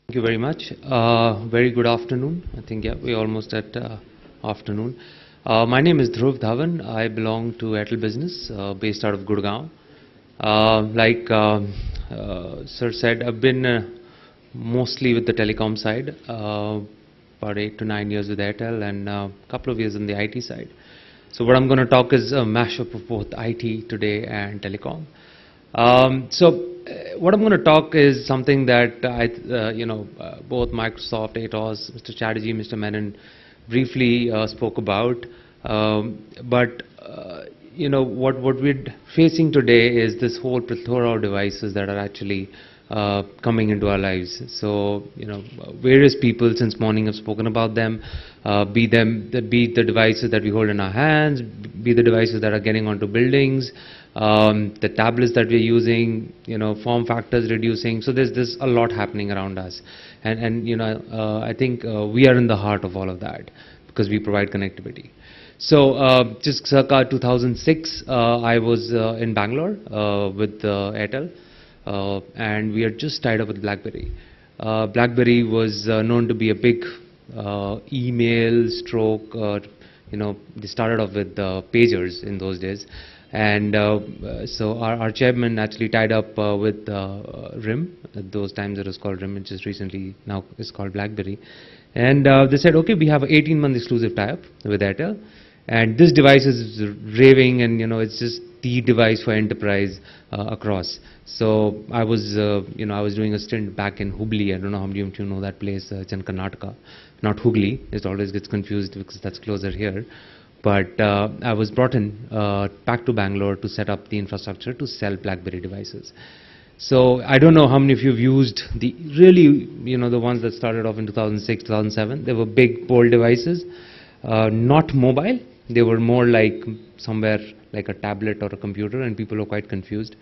Thank you very much. Very good afternoon. I think, yeah, we're almost at afternoon. My name is Dhruv Dhawan. I belong to Airtel Business, based out of Gurgaon. Sir said, I've been mostly with the telecom side, about 8 to 9 years with Airtel and a couple of years on the IT side. So what I'm going to talk is a mashup of both IT today and telecom. What I'm going to talk is something that both Microsoft, Atos, Mr. Chatterjee, Mr. Menon briefly spoke about. What we're facing today is this whole plethora of devices that are actually coming into our lives. So, various people since morning have spoken about them, be the devices that we hold in our hands, be the devices that are getting onto buildings, the tablets that we're using, form factors reducing. So there's a lot happening around us, I think we are in the heart of all of that because we provide connectivity. So just circa 2006, I was in Bangalore with Airtel. And we are just tied up with BlackBerry. BlackBerry was known to be a big email stroke. They started off with pagers in those days, and so our chairman actually tied up with RIM. At those times it was called RIM, which is recently now is called BlackBerry. And they said, okay, we have an 18-month exclusive tie-up with Airtel, and this device is raving, and it's just the device for enterprise across. So I was doing a stint back in Hubli. I don't know how many of you know that place. It's in Karnataka, not Hugli. It always gets confused because that's closer here. But I was brought in back to Bangalore to set up the infrastructure to sell BlackBerry devices. So I don't know how many of you have used the the ones that started off in 2006, 2007. They were big, bold devices, not mobile. They were more like somewhere like a tablet or a computer, and people were quite confused.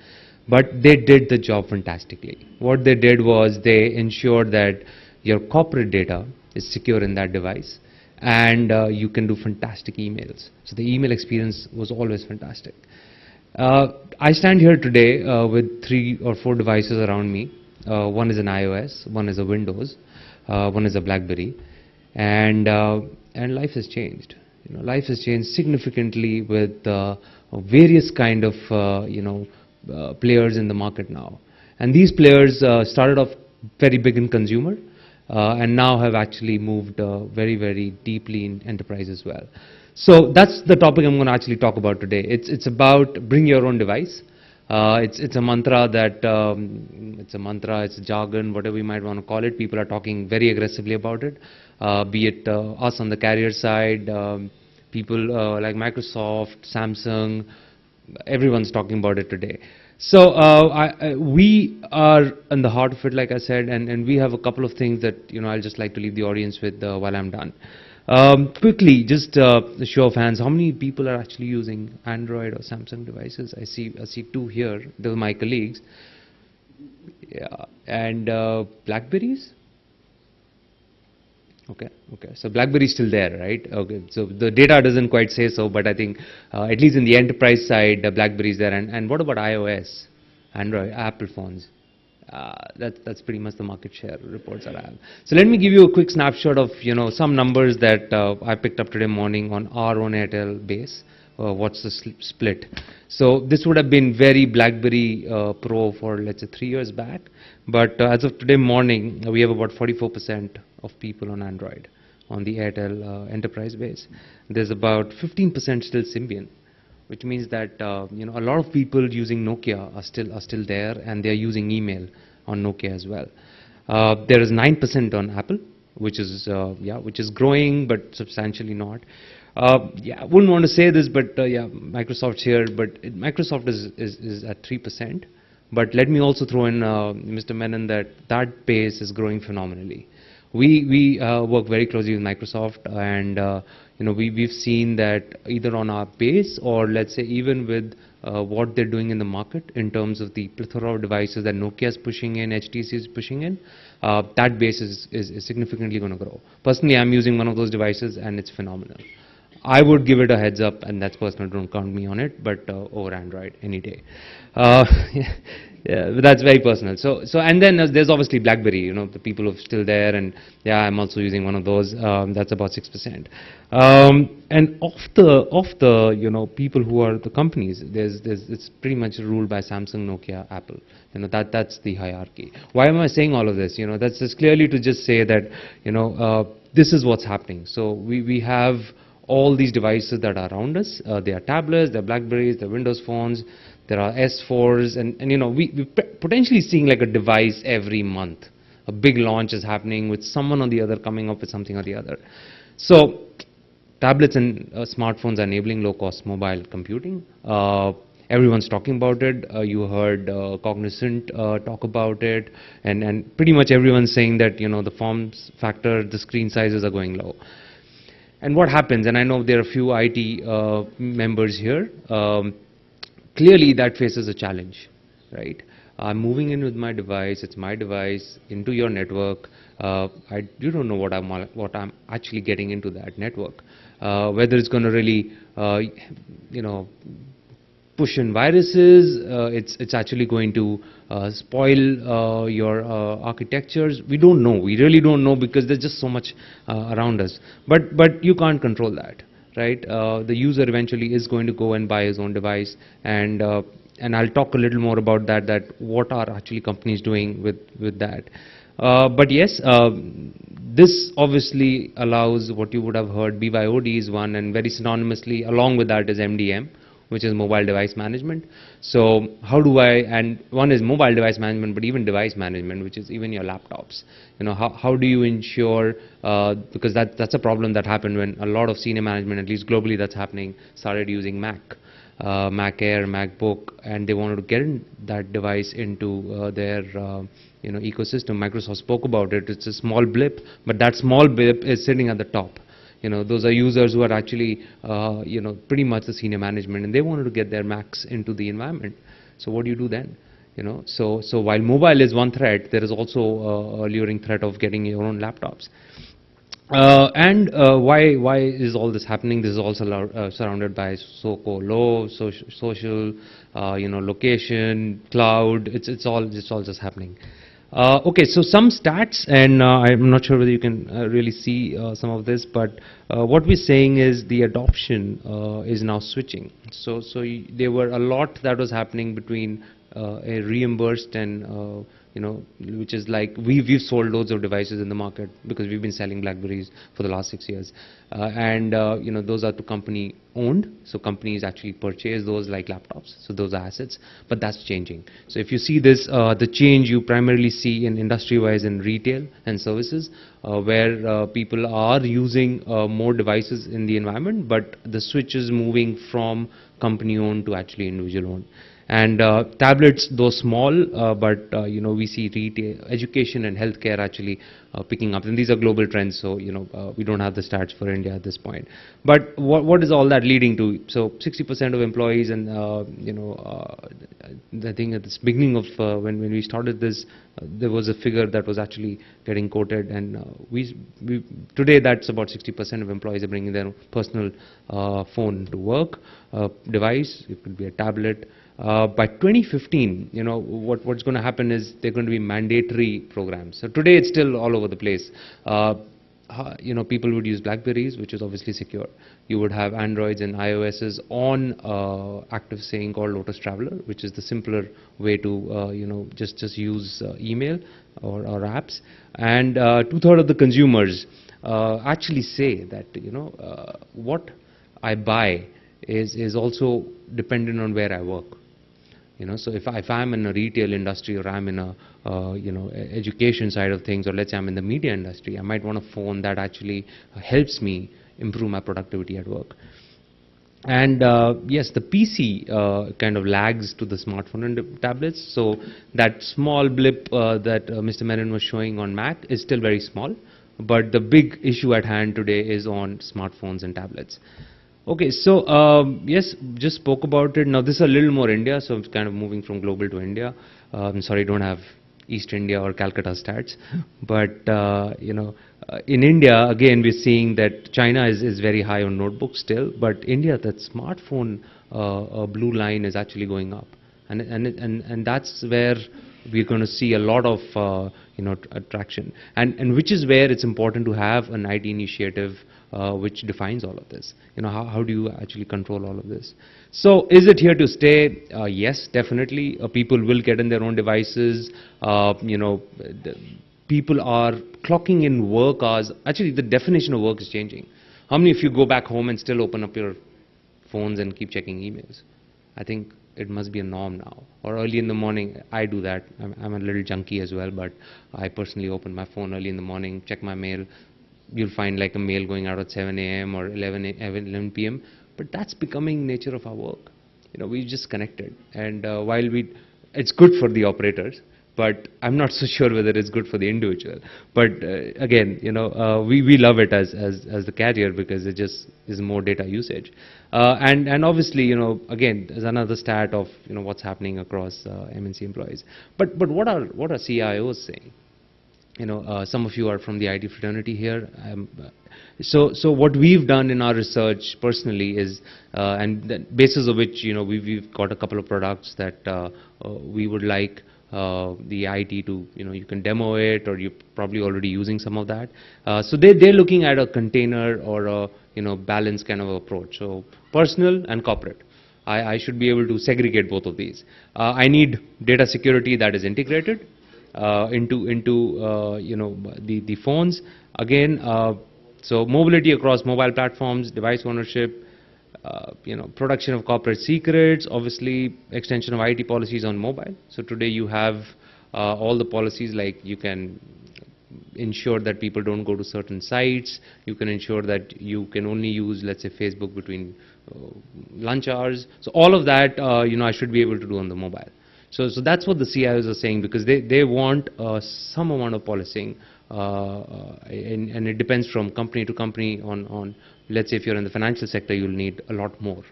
But they did the job fantastically. What they did was they ensured that your corporate data is secure in that device, and you can do fantastic emails. So the email experience was always fantastic. I stand here today with 3 or 4 devices around me. One is an iOS, one is a Windows, one is a BlackBerry, and life has changed. Life has changed significantly with various kind of players in the market now. And these players started off very big in consumer and now have actually moved very, very deeply in enterprise as well. So that's the topic I'm going to actually talk about today. It's about bring your own device. It's a mantra that it's a jargon, whatever you might want to call it. People are talking very aggressively about it, be it us on the carrier side, people like Microsoft, Samsung, everyone's talking about it today. So we are in the heart of it, like I said, and we have a couple of things that I'll just like to leave the audience with while I'm done. Quickly, just a show of hands, how many people are actually using Android or Samsung devices? I see 2 here. Those are my colleagues. Yeah, and Blackberries. Okay. So BlackBerry is still there, right? Okay. So the data doesn't quite say so, but I think at least in the enterprise side, BlackBerry is there. And what about iOS, Android, Apple phones? That's pretty much the market share reports that I have. So let me give you a quick snapshot of some numbers that I picked up today morning on our own Airtel base. What's the split? So this would have been very BlackBerry Pro for let's say 3 years back, but as of today morning, we have about 44% of people on Android on the Airtel enterprise base. There's about 15% still Symbian, which means that a lot of people using Nokia are still there, and they are using email on Nokia as well. There is 9% on Apple, which is growing but substantially not. I wouldn't want to say this, but Microsoft's here, but Microsoft is at 3%. But let me also throw in Mr. Menon that base is growing phenomenally. We work very closely with Microsoft, and we've seen that either on our base or let's say even with what they're doing in the market in terms of the plethora of devices that Nokia is pushing in, HTC is pushing in, that base is significantly going to grow. Personally, I'm using one of those devices and it's phenomenal. I would give it a heads up, and that's personal, don't count me on it, but over Android any day. Yeah, but that's very personal. So and then there's obviously BlackBerry. The people who are still there, and yeah, I'm also using one of those. That's about 6%. And of the people who are the companies, there's it's pretty much ruled by Samsung, Nokia, Apple. That's the hierarchy. Why am I saying all of this? That's just clearly to just say that this is what's happening. So we have all these devices that are around us. They are tablets, they're Blackberries, they're Windows phones, there are S4s, and we're potentially seeing like a device every month. A big launch is happening with someone or the other coming up with something or the other. So tablets and smartphones are enabling low-cost mobile computing. Everyone's talking about it. You heard Cognizant talk about it, and pretty much everyone's saying that the form factor, the screen sizes are going low. And what happens, and I know there are a few IT members here, clearly that faces a challenge, right? I'm moving in with my device, it's my device, into your network. You don't know what I'm actually getting into that network. Whether it's going to really, push in viruses, it's actually going to spoil your architectures. We don't know. We really don't know, because there's just so much around us. But you can't control that, right? The user eventually is going to go and buy his own device, and I'll talk a little more about that what are actually companies doing with that. But yes, this obviously allows what you would have heard. BYOD is one, and very synonymously along with that is MDM, which is mobile device management. So how do and one is mobile device management, but even device management, which is even your laptops. How do you ensure, because that's a problem that happened when a lot of senior management, at least globally that's happening, started using Mac Air, MacBook, and they wanted to get that device into their ecosystem. Microsoft spoke about it. It's a small blip, but that small blip is sitting at the top. Those are users who are actually, pretty much the senior management, and they wanted to get their Macs into the environment. So what do you do then? So while mobile is one threat, there is also a luring threat of getting your own laptops. Why is all this happening? This is also surrounded by so-called law, social, location, cloud. It's all just happening. Okay, so some stats, and I'm not sure whether you can really see some of this, but what we're saying is the adoption is now switching. So there were a lot that was happening between a reimbursed and which is like we've sold loads of devices in the market because we've been selling Blackberries for the last 6 years, and those are to company owned. So companies actually purchase those like laptops. So those are assets, but that's changing. So if you see this, the change you primarily see in industry-wise in retail and services, where people are using more devices in the environment, but the switch is moving from company-owned to actually individual-owned. And tablets, though small, but we see retail, education, and healthcare actually picking up. And these are global trends, so we don't have the stats for India at this point. But what is all that leading to? So 60% of employees, and I think at the beginning of when we started this, there was a figure that was actually getting quoted, and we today that's about 60% of employees are bringing their personal phone to work, device. It could be a tablet. By 2015, what's going to happen is they're going to be mandatory programs. So today it's still all over the place. People would use Blackberries, which is obviously secure. You would have Androids and iOSs on active saying called Lotus Traveler, which is the simpler way to just use email or apps. And 2/3 of the consumers actually say that what I buy is also dependent on where I work. So if I'm in a retail industry, or I'm in a education side of things, or let's say I'm in the media industry, I might want a phone that actually helps me improve my productivity at work. And yes, the PC kind of lags to the smartphone and tablets. So that small blip that Mr. Menon was showing on Mac is still very small, but the big issue at hand today is on smartphones and tablets. Okay, so yes, just spoke about it. Now this is a little more India, so I'm kind of moving from global to India. I'm sorry, I don't have East India or Calcutta stats, but in India again we're seeing that China is very high on notebooks still, but India, that smartphone blue line is actually going up. and that's where we're going to see a lot of attraction, and which is where it's important to have an IT initiative which defines all of this. How do you actually control all of this? So is it here to stay? Yes, definitely. People will get in their own devices. People are clocking in work hours. Actually, the definition of work is changing. How many of you go back home and still open up your phones and keep checking emails? I think it must be a norm now. Or early in the morning, I do that. I'm a little junky as well, but I personally open my phone early in the morning, check my mail. You'll find like a mail going out at 7 a.m. or 11 p.m. But that's becoming nature of our work. We just connected. And while it's good for the operators, but I'm not so sure whether it's good for the individual. But again, we love it as the carrier because it just is more data usage. And obviously, again, there's another stat of what's happening across MNC employees. But what are CIOs saying? Some of you are from the IT fraternity here. So what we've done in our research personally is, and the basis of which we've got a couple of products that we would like the IT to, you can demo it, or you're probably already using some of that. So they're looking at a container or a balanced kind of approach. So personal and corporate. I should be able to segregate both of these. I need data security that is integrated into the phones. Again, so mobility across mobile platforms, device ownership, production of corporate secrets, obviously extension of IT policies on mobile. So today you have all the policies, like you can ensure that people don't go to certain sites. You can ensure that you can only use, let's say, Facebook between lunch hours. So all of that, I should be able to do on the mobile. So that's what the CIOs are saying, because they want some amount of policing, and it depends from company to company on, let's say if you're in the financial sector, you'll need a lot more.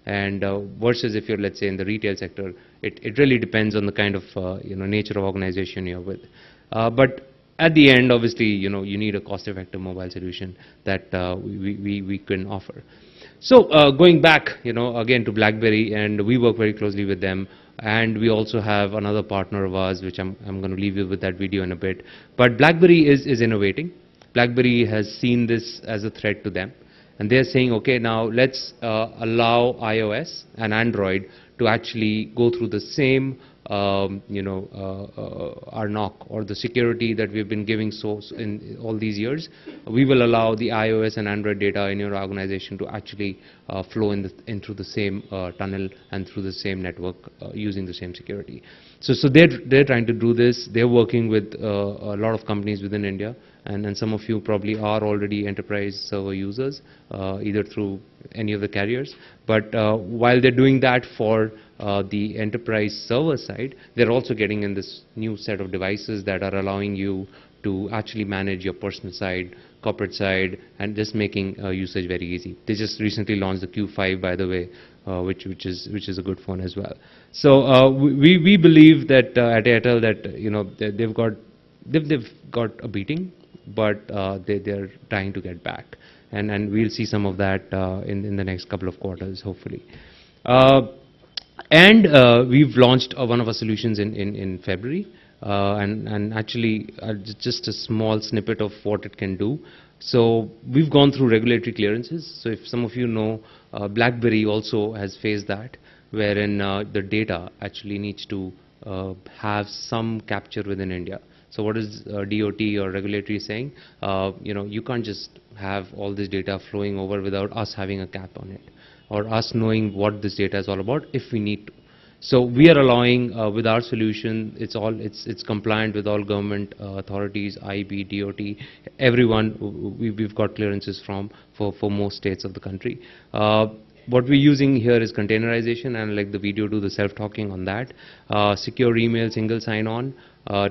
And versus if you're, let's say, in the retail sector, it really depends on the kind of nature of organization you're with. But at the end, obviously, you need a cost-effective mobile solution that we can offer. So going back, again to BlackBerry, and we work very closely with them. And we also have another partner of ours, which I'm going to leave you with that video in a bit. But BlackBerry is innovating. BlackBerry has seen this as a threat to them. And they're saying, okay, now let's allow iOS and Android to actually go through the same, RNOC, or the security that we've been giving in all these years. We will allow the iOS and Android data in your organization to actually flow in through the same tunnel and through the same network using the same security. So they're trying to do this. They're working with a lot of companies within India. And some of you probably are already enterprise server users, either through any of the carriers. But while they're doing that for the enterprise server side, they're also getting in this new set of devices that are allowing you to actually manage your personal side, corporate side, and just making usage very easy. They just recently launched the Q5, by the way, which is a good phone as well. So we believe that at Airtel that they've got a beating, but they're trying to get back, and we'll see some of that in the next couple of quarters, hopefully. And we've launched one of our solutions in February, and actually just a small snippet of what it can do. So we've gone through regulatory clearances. So if some of you know, BlackBerry also has faced that, wherein the data actually needs to have some capture within India. So what is DOT or regulatory saying? You can't just have all this data flowing over without us having a cap on it, or us knowing what this data is all about if we need to. So we are allowing with our solution, it's compliant with all government authorities, IB, DOT, everyone. We've got clearances for most states of the country. What we're using here is containerization, and like the video do the self-talking on that. Secure email, single sign-on.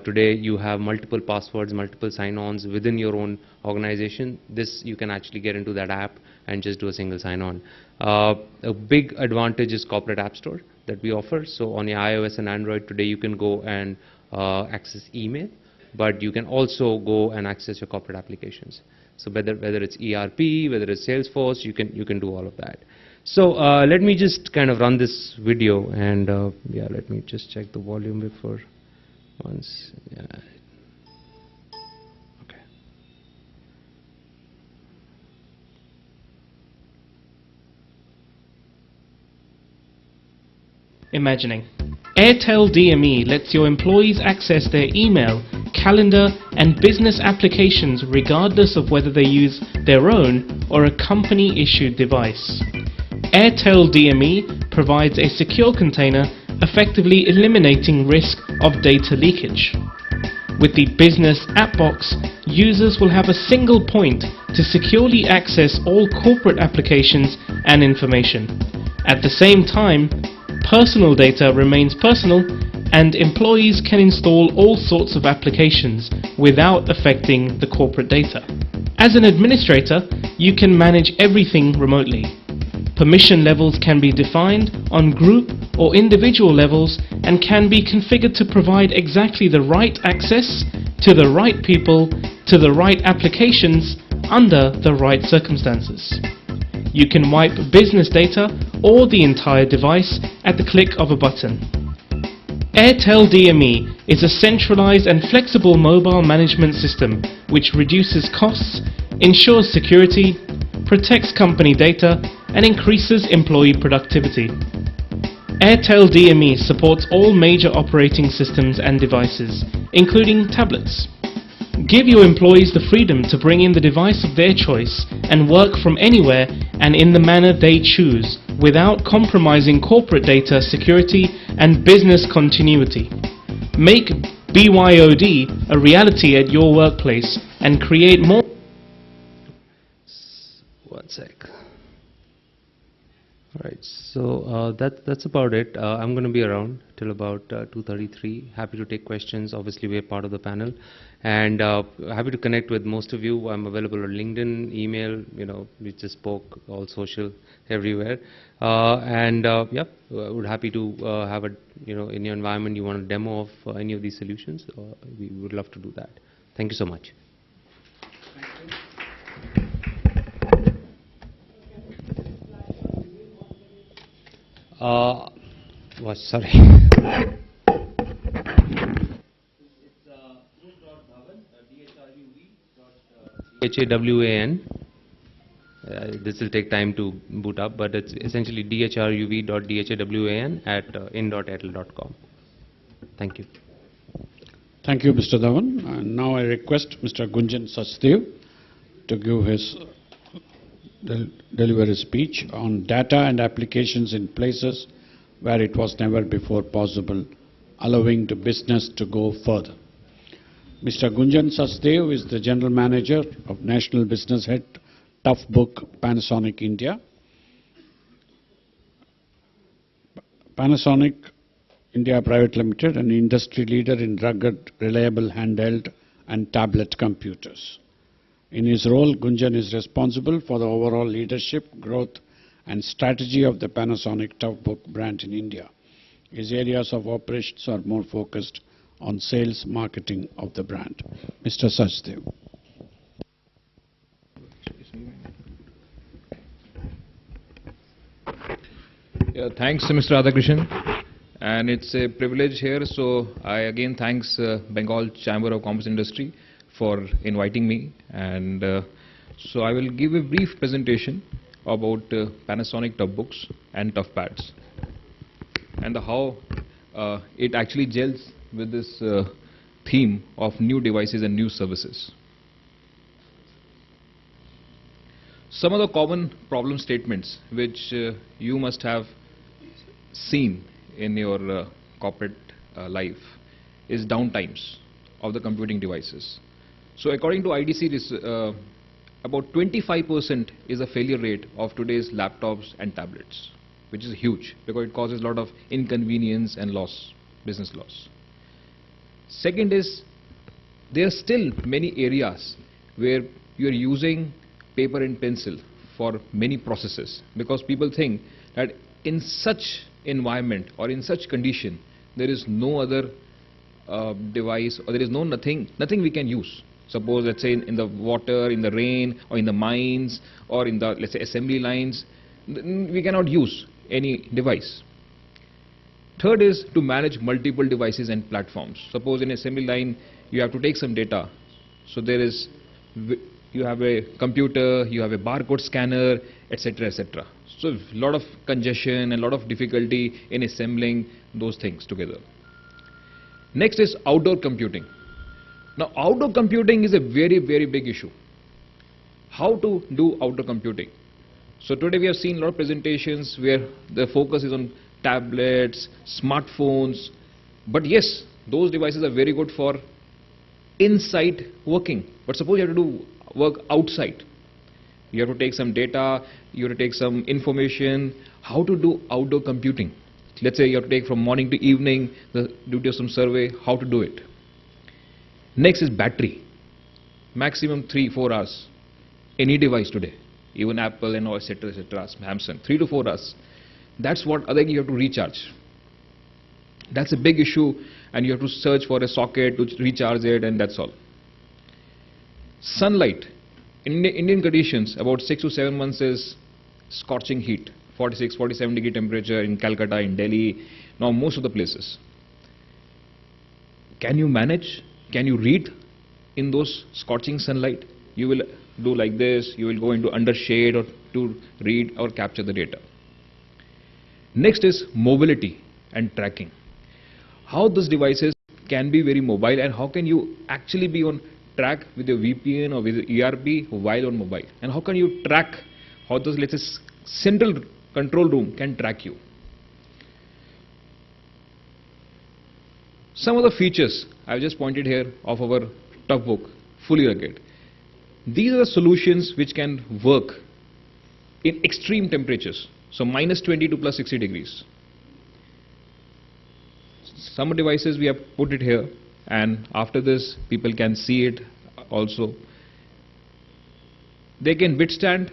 Today you have multiple passwords, multiple sign-ons within your own organization. This you can actually get into that app and just do a single sign-on. A big advantage is corporate app store that we offer. So on your iOS and Android today you can go and access email, but you can also go and access your corporate applications. So whether it's ERP, whether it's Salesforce, you can do all of that. So let me just kind of run this video, and yeah, let me just check the volume before once. Yeah. Okay. Imagining. Airtel DME lets your employees access their email, calendar and business applications regardless of whether they use their own or a company-issued device. Airtel DME provides a secure container, effectively eliminating risk of data leakage. With the Business App Box, users will have a single point to securely access all corporate applications and information. At the same time, personal data remains personal, and employees can install all sorts of applications without affecting the corporate data. As an administrator, you can manage everything remotely. Permission levels can be defined on group or individual levels and can be configured to provide exactly the right access to the right people to the right applications under the right circumstances. You can wipe business data or the entire device at the click of a button. Airtel DME is a centralized and flexible mobile management system which reduces costs, ensures security, protects company data, and increases employee productivity. Airtel DME supports all major operating systems and devices, including tablets. Give your employees the freedom to bring in the device of their choice and work from anywhere and in the manner they choose, without compromising corporate data security and business continuity. Make BYOD a reality at your workplace and create more. One sec. Alright, so that's about it. I'm going to be around till about 2:33. Happy to take questions. Obviously, we are part of the panel, and happy to connect with most of you. I'm available on LinkedIn, email. You know, we just spoke, all social, everywhere, and yeah, we're happy to have a, you know, in your environment you want a demo of any of these solutions. We would love to do that. Thank you so much. Sorry. DHAWAN. This will take time to boot up, but it's essentially dhruv.dhawan@in.airtel.com. Thank you. Thank you, Mr. Dhawan. And now I request Mr. Gunjan Sachdev to give his deliver a speech on data and applications in places where it was never before possible, allowing the business to go further. Mr. Gunjan Sachdev is the General Manager of National Business Head, Tough Book, Panasonic India. Panasonic India Private Limited, an industry leader in rugged, reliable handheld and tablet computers. In his role, Gunjan is responsible for the overall leadership, growth and strategy of the Panasonic Tough Book brand in India. His areas of operations are more focused on sales marketing of the brand. Mr. Sachdev. Yeah, thanks, Mr. Radhakrishnan. And it's a privilege here, so I again thanks Bengal Chamber of Commerce Industry for inviting me. And so I will give a brief presentation about Panasonic Tough Books and Tough Pads and how it actually gels with this theme of new devices and new services. Some of the common problem statements which you must have seen in your corporate life is downtimes of the computing devices. So according to IDC, about 25% is a failure rate of today's laptops and tablets, which is huge because it causes a lot of inconvenience and loss, business loss. Second is, there are still many areas where you are using paper and pencil for many processes, because people think that in such environment or in such condition there is no other device, or there is nothing we can use. Suppose, let's say, in the water, in the rain, or in the mines, or in the, let's say, assembly lines, we cannot use any device. Third is to manage multiple devices and platforms. Suppose in assembly line you have to take some data. So there is, you have a computer, you have a barcode scanner, etc., etc. So a lot of congestion and a lot of difficulty in assembling those things together. Next is outdoor computing. Now outdoor computing is a very, very big issue. How to do outdoor computing? So today we have seen a lot of presentations where the focus is on tablets, smartphones, but yes, those devices are very good for inside working. But suppose you have to do work outside. You have to take some data, you have to take some information. How to do outdoor computing? Let's say you have to take from morning to evening, do some survey, how to do it. Next is battery. Maximum 3-4 hours. Any device today, even Apple and all, etc., etc., Samsung, 3 to 4 hours. That's what other you have to recharge. That's a big issue, and you have to search for a socket to recharge it, and that's all. Sunlight. In Indian conditions, about 6 to 7 months is scorching heat, 46, 47 degree temperature in Calcutta, in Delhi, now most of the places. Can you manage? Can you read in those scorching sunlight? You will do like this, you will go into under shade or to read or capture the data. Next is mobility and tracking. How these devices can be very mobile, and how can you actually be on track with your VPN or with your ERP while on mobile, and how can you track, how this, let's say, central control room can track you. Some of the features I've just pointed here of our tough book, fully rugged. These are the solutions which can work in extreme temperatures, so -20 to +60 degrees. Some devices we have put it here, and after this people can see it also. They can withstand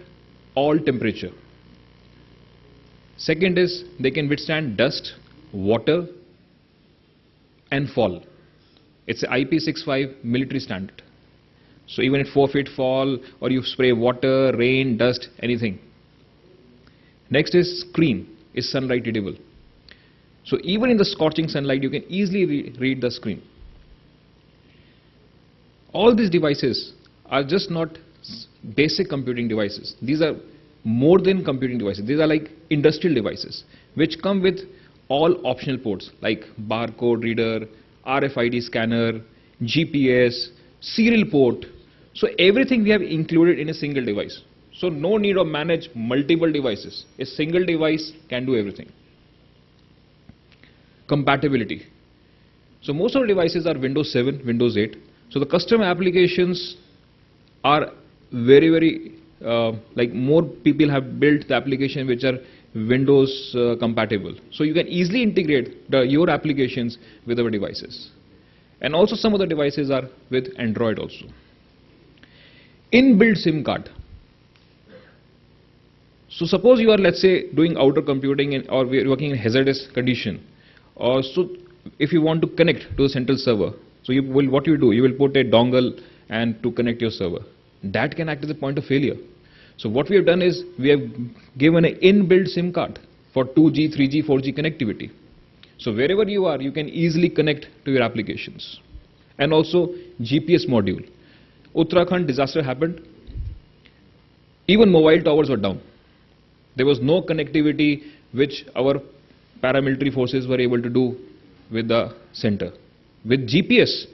all temperature. Second is they can withstand dust, water and fall. It's a IP65 military standard. So even at 4 feet fall, or you spray water, rain, dust, anything. Next is screen, is sunlight readable. So even in the scorching sunlight, you can easily read the screen. All these devices are just not basic computing devices. These are more than computing devices. These are like industrial devices, which come with all optional ports like barcode reader, RFID scanner, GPS, serial port. So everything we have included in a single device. So no need of manage multiple devices. A single device can do everything. Compatibility. So most of the devices are Windows 7, Windows 8. So the custom applications are very, very, like more people have built the application which are Windows compatible. So you can easily integrate your applications with our devices. And also some of the devices are with Android also. Inbuilt SIM card. So suppose you are, let's say, doing outdoor computing or we are working in hazardous condition. Or so if you want to connect to the central server, so you will, what you do, you will put a dongle and to connect your server. That can act as a point of failure. So what we have done is we have given an inbuilt SIM card for 2G, 3G, 4G connectivity. So wherever you are, you can easily connect to your applications. And also GPS module. Uttarakhand disaster happened. Even mobile towers were down. There was no connectivity which our paramilitary forces were able to do with the center. With GPS,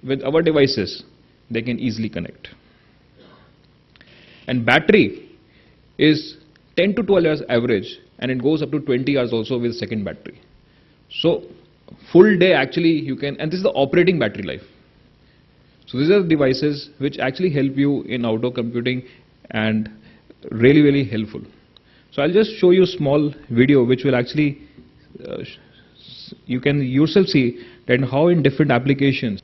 with our devices, they can easily connect. And battery is 10 to 12 hours average, and it goes up to 20 hours also with second battery. So full day actually you can, and this is the operating battery life. So these are the devices which actually help you in outdoor computing and really, really helpful. So I'll just show you a small video which will actually, you can yourself see that how in different applications